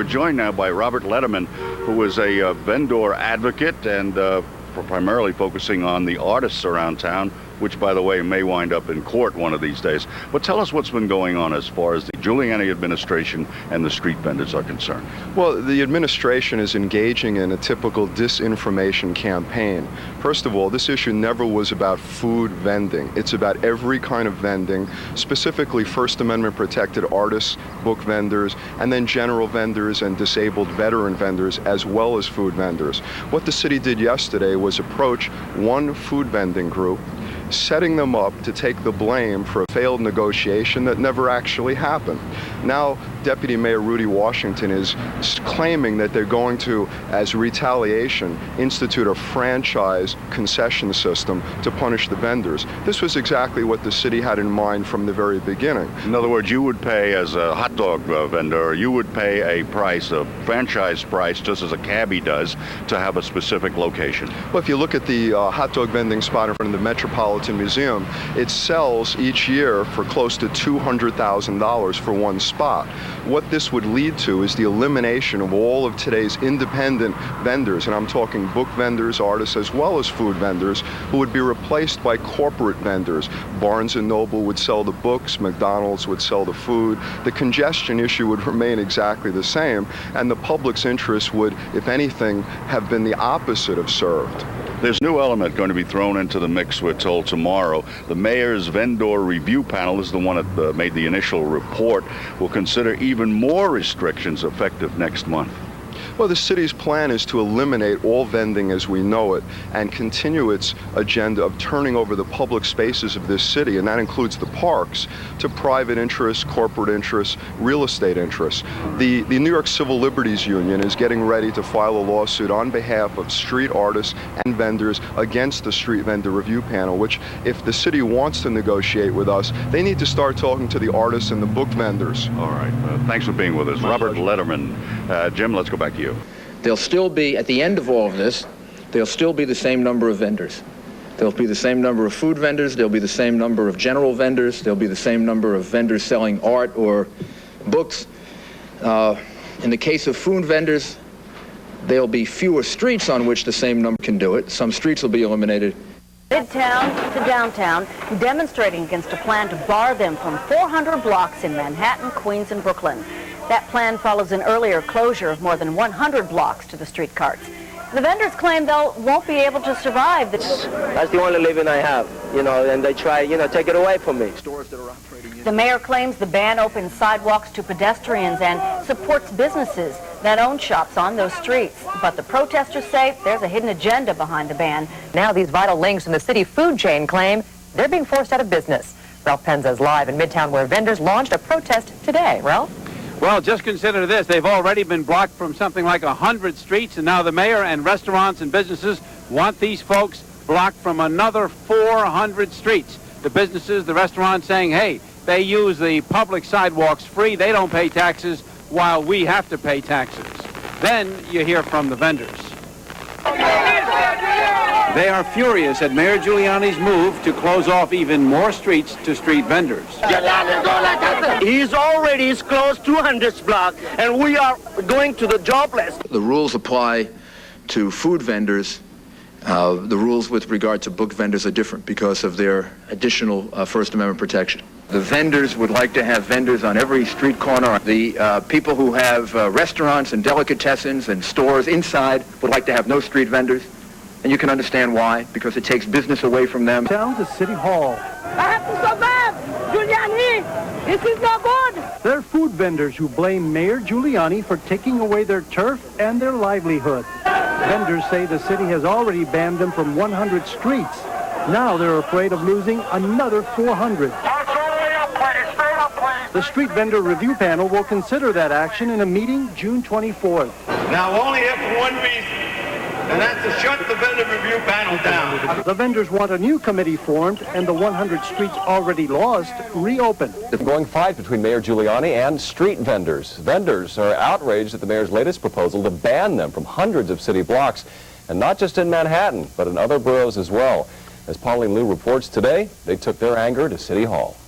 We're joined now by Robert Lederman, who is a vendor advocate and primarily focusing on the artists around town, which, by the way, may wind up in court one of these days. But tell us what's been going on as far as the Giuliani administration and the street vendors are concerned. Well, the administration is engaging in a typical disinformation campaign. First of all, this issue never was about food vending. It's about every kind of vending, specifically First Amendment protected artists, book vendors, and then general vendors and disabled veteran vendors, as well as food vendors. What the city did yesterday was approach one food vending group, setting them up to take the blame for a failed negotiation that never actually happened. Now, Deputy Mayor Rudy Washington is claiming that they're going to, as retaliation, institute a franchise concession system to punish the vendors. This was exactly what the city had in mind from the very beginning. In other words, you would pay as a hot dog vendor, you would pay a price, a franchise price, just as a cabbie does, to have a specific location. Well, if you look at the hot dog vending spot in front of the Metropolitan Museum, it sells each year for close to $200,000 for one spot. What this would lead to is the elimination of all of today's independent vendors, and I'm talking book vendors, artists, as well as food vendors, who would be replaced by corporate vendors. Barnes & Noble would sell the books, McDonald's would sell the food. The congestion issue would remain exactly the same, and the public's interest would, if anything, have been the opposite of served. There's a new element going to be thrown into the mix, we're told, tomorrow. The mayor's vendor review panel is the one that made the initial report. Will consider even more restrictions effective next month. Well, the city's plan is to eliminate all vending as we know it and continue its agenda of turning over the public spaces of this city, and that includes the parks, to private interests, corporate interests, real estate interests. The New York Civil Liberties Union is getting ready to file a lawsuit on behalf of street artists and vendors against the Street Vendor Review Panel, which, if the city wants to negotiate with us, they need to start talking to the artists and the book vendors. All right. Thanks for being with us. Robert Lederman. Jim, let's go back to you. There'll still be, at the end of all of this, there'll still be the same number of vendors. There'll be the same number of food vendors, there'll be the same number of general vendors, there'll be the same number of vendors selling art or books. In the case of food vendors, there'll be fewer streets on which the same number can do it. Some streets will be eliminated. Midtown to downtown, demonstrating against a plan to bar them from 400 blocks in Manhattan, Queens, and Brooklyn. That plan follows an earlier closure of more than 100 blocks to the street carts. The vendors claim they won't be able to survive. That's the only living I have, and they try, take it away from me. Stores that are operating. The mayor claims the ban opens sidewalks to pedestrians and supports businesses that own shops on those streets. But the protesters say there's a hidden agenda behind the ban. Now these vital links in the city food chain claim they're being forced out of business. Ralph Penza's live in Midtown, where vendors launched a protest today. Ralph? Well, just consider this. They've already been blocked from something like 100 streets, and now the mayor and restaurants and businesses want these folks blocked from another 400 streets. The businesses, the restaurants saying, hey, they use the public sidewalks free. They don't pay taxes while we have to pay taxes. Then you hear from the vendors. They are furious at Mayor Giuliani's move to close off even more streets to street vendors. He's already closed 200 blocks, and we are going to the jobless. The rules apply to food vendors. The rules with regard to book vendors are different because of their additional First Amendment protection. The vendors would like to have vendors on every street corner. The people who have restaurants and delicatessens and stores inside would like to have no street vendors. And you can understand why, because it takes business away from them. Down to City Hall. I have to survive! Giuliani! This is not good! They're food vendors who blame Mayor Giuliani for taking away their turf and their livelihood. Vendors say the city has already banned them from 100 streets. Now they're afraid of losing another 400. The Street Vendor Review Panel will consider that action in a meeting June 24th. Now only if one reason, and that's to shut the vendor review panel down. The vendors want a new committee formed and the 100 streets already lost reopened. The ongoing fight between Mayor Giuliani and street vendors. Vendors are outraged at the mayor's latest proposal to ban them from hundreds of city blocks, and not just in Manhattan, but in other boroughs as well. As Pauline Liu reports today, they took their anger to City Hall.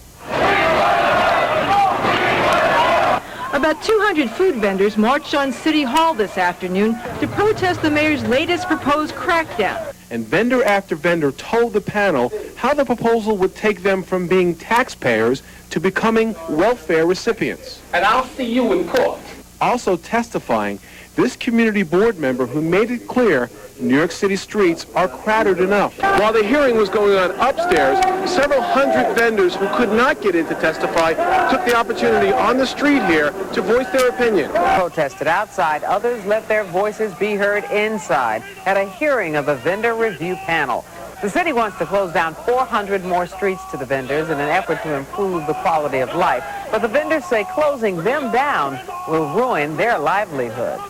About 200 food vendors marched on City Hall this afternoon to protest the mayor's latest proposed crackdown. And vendor after vendor told the panel how the proposal would take them from being taxpayers to becoming welfare recipients. And I'll see you in court. Also testifying, this community board member who made it clear New York City streets are crowded enough. While the hearing was going on upstairs, several hundred vendors who could not get in to testify took the opportunity on the street here to voice their opinion. Protested outside, others let their voices be heard inside at a hearing of a vendor review panel. The city wants to close down 400 more streets to the vendors in an effort to improve the quality of life, but the vendors say closing them down will ruin their livelihood.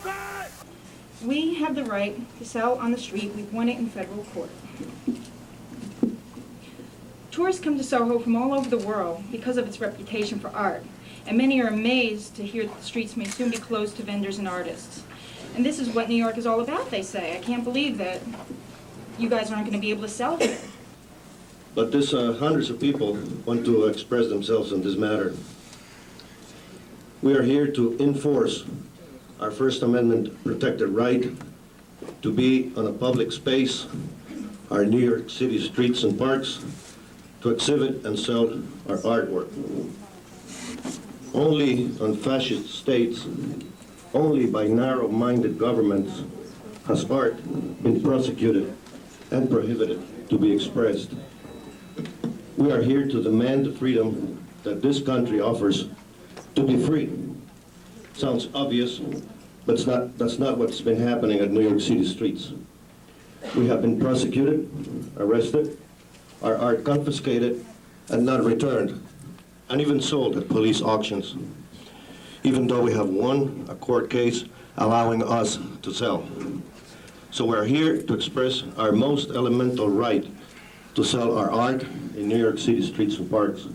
We have the right to sell on the street. We've won it in federal court. Tourists come to Soho from all over the world because of its reputation for art, and many are amazed to hear that the streets may soon be closed to vendors and artists. And this is what New York is all about, they say. I can't believe that you guys aren't going to be able to sell here. But this hundreds of people want to express themselves on this matter. We are here to enforce our First Amendment protected right to be on a public space, our New York City streets and parks, to exhibit and sell our artwork. Only on fascist states, only by narrow-minded governments has art been prosecuted and prohibited to be expressed. We are here to demand the freedom that this country offers to be free. Sounds obvious, but that's not what's been happening at New York City streets. We have been prosecuted, arrested, our art confiscated, and not returned, and even sold at police auctions, even though we have won a court case allowing us to sell. So we're here to express our most elemental right to sell our art in New York City streets and parks.